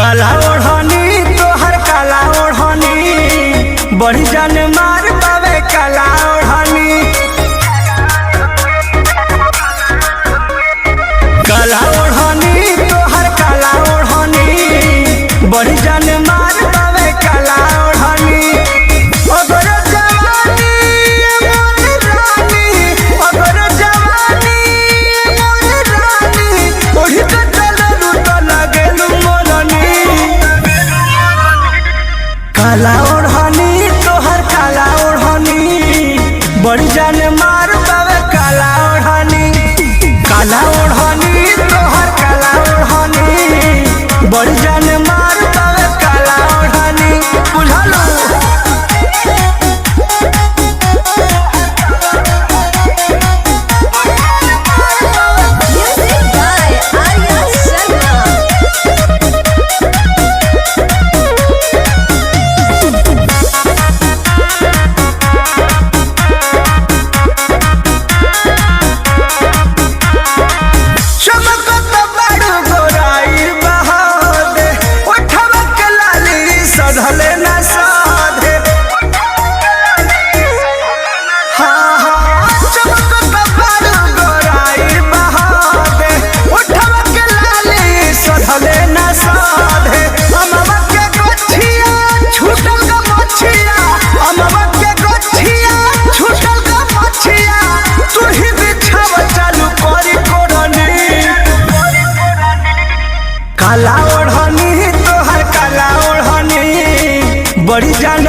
काला ओढ़नी तोहर काला ओढ़नी बड़ी जान मार पावे काला ओढ़नी। काला ओढ़नी तोहर काला ओढ़नी बड़ी जान मार पावे काला ओढ़नी। अगर जवानी मोर रानी, अगर जवानी मोर रानी ओढ़ी के चललू तो लागेलू मोरनी। काला ओढ़नी तोहर काला ओढ़नी बड़ी जान मार पावे काला ओढ़नी। काला ओढ़नी तोहर काला ओढ़नी बड़ी जान मार पावे काला ओढ़नी। बुझलू Music by Arya Sharma. चमकत बड़ू गोराई बहादे उठवा के लाली सधले न साधे। हाँ हाँ चमकत बड़ू गोराई बहादे उठवा के लाली सधले न साधे। अमवा के गोछिया छूटल का मछिया, अमवा के गोछिया छूटल का मछिया तू ही बिछाव चालू करी कोरनी। काला ओढ़नी तोहर काला ओढ़नी बड़ी जान